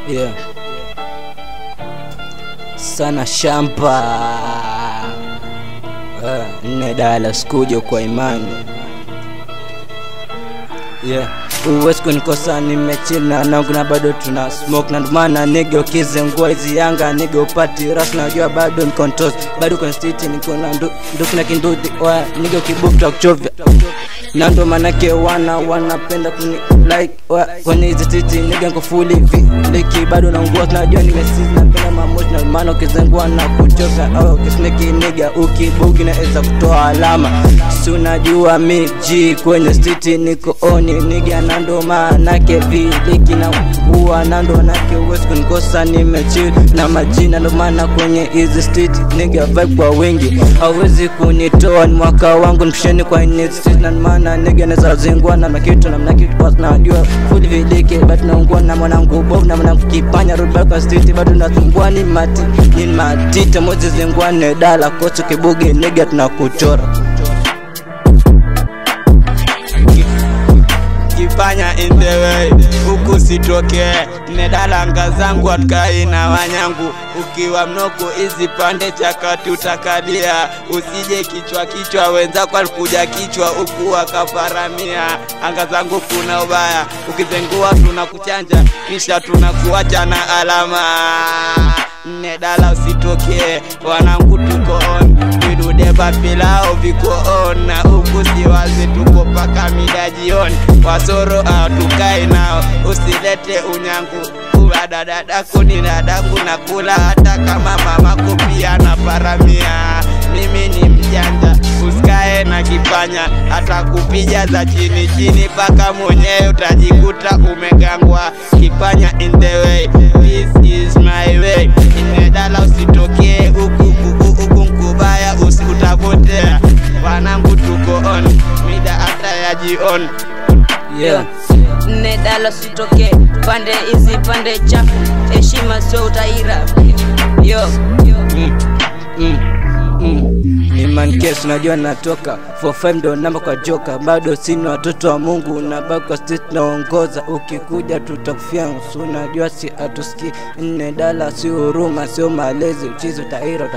Yeah. Sana shamba. Nedala skujo kwa imani. Yeah. Uwezi kunikosa nimechill na nangu na bado tuna smoke. Na ndumana nige ukizengua hizi yanga nige upati ras. Najua bado nikontos bado kwenye street niko na nduku na kindudi. Nige ukibukta kuchovya. Na ndo manake wanapenda kuni like kwenye hizi street nige nko fully viliki bado na nguo. Najua nimesizi napenda mamoshi na maana ukizengua na kuchoka. Ukisneki nige ukibuki na eza kutoa alama. Si unajua miji kwenye street niko oni nige na ndo manake viliki na nguo. Na ndo manake uwezi kunikosa nimechill na majina. Ndo maana kwenye hizi street nige vibe kwa wengi. Hawezi kunitoa ni mwaka wangu nipisheni kwa hizi street. Na maana nige neza zingua na makitu na mnakitu kwa najua fully viliki bado naungua na mwanangu bovu na mwanangu kipanya road back kwa street bado natumbua ni matita mozi zingua Nedala kocho kibugi nige tunakuchora. Kipanya in the way, huku sitoke. Nedala anga zangu atukai na wanyangu. Ukiwa mnoko hizi pande chaka tutakalia. Usije kichwa wenzako alikuja kichwa huku wakafaramia. Anga zangu kuna ubaya, ukizengua tunakuchanja kisha tunakuacha na alama. Nedala usitoke, wanangu tuko on. Vidudeba pilao viko on. Na huku siwazi tuko paka mida jioni. Wasoro tukai nao, usilete unyangu. Dadaku ni dadaku na kula hata kama mamako pia na paramia. Mimi ni mjanja, usikae na kipanya. Hata kupija za chini paka mwenyewe utajikuta umegangwa. Kipanya in the way, this is my way. Nedala usitokee huku nkubaya usitapotea. Wanangu tuko on, mida hata ya jion. Yeah. Nedala usitoke pande hizi pande chafu. Heshima sio utaira. Yo. Ni man case unajua natoka 45 ndo namba kwa joka. Bado sina watoto wa Mungu na bado kwa street naongoza. Ukikuja tutakufia nusu. Unajua si atuski. Nedala si huruma sio malezi uchizi utaira